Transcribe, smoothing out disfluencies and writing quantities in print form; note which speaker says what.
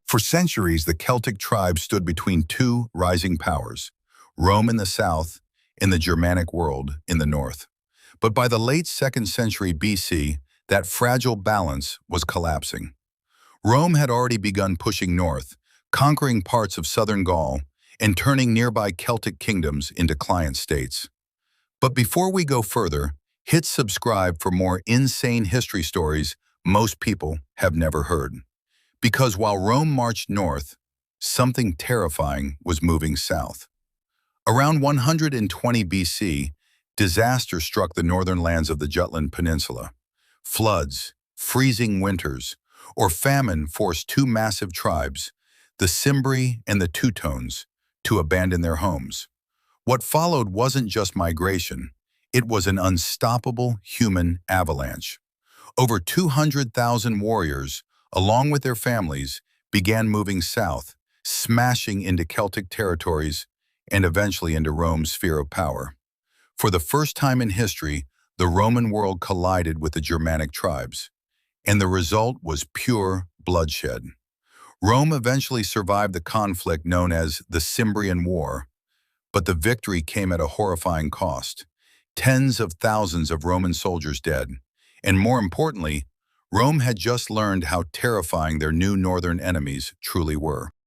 Speaker 1: For centuries, the Celtic tribes stood between two rising powers, Rome in the south and the Germanic world in the north. But by the late 2nd century BC, that fragile balance was collapsing. Rome had already begun pushing north, conquering parts of southern Gaul and turning nearby Celtic kingdoms into client states. But before we go further, hit subscribe for more insane history stories most people have never heard. Because while Rome marched north, something terrifying was moving south. Around 120 BC, disaster struck the northern lands of the Jutland peninsula. Floods, freezing winters, or famine forced two massive tribes, the Cimbri and the Teutones, to abandon their homes. What followed wasn't just migration, it was an unstoppable human avalanche. Over 200,000 warriors, along with their families, began moving south, smashing into Celtic territories and eventually into Rome's sphere of power. For the first time in history, the Roman world collided with the Germanic tribes, and the result was pure bloodshed. Rome eventually survived the conflict known as the Cimbrian War, but the victory came at a horrifying cost. Tens of thousands of Roman soldiers dead, and more importantly, Rome had just learned how terrifying their new northern enemies truly were.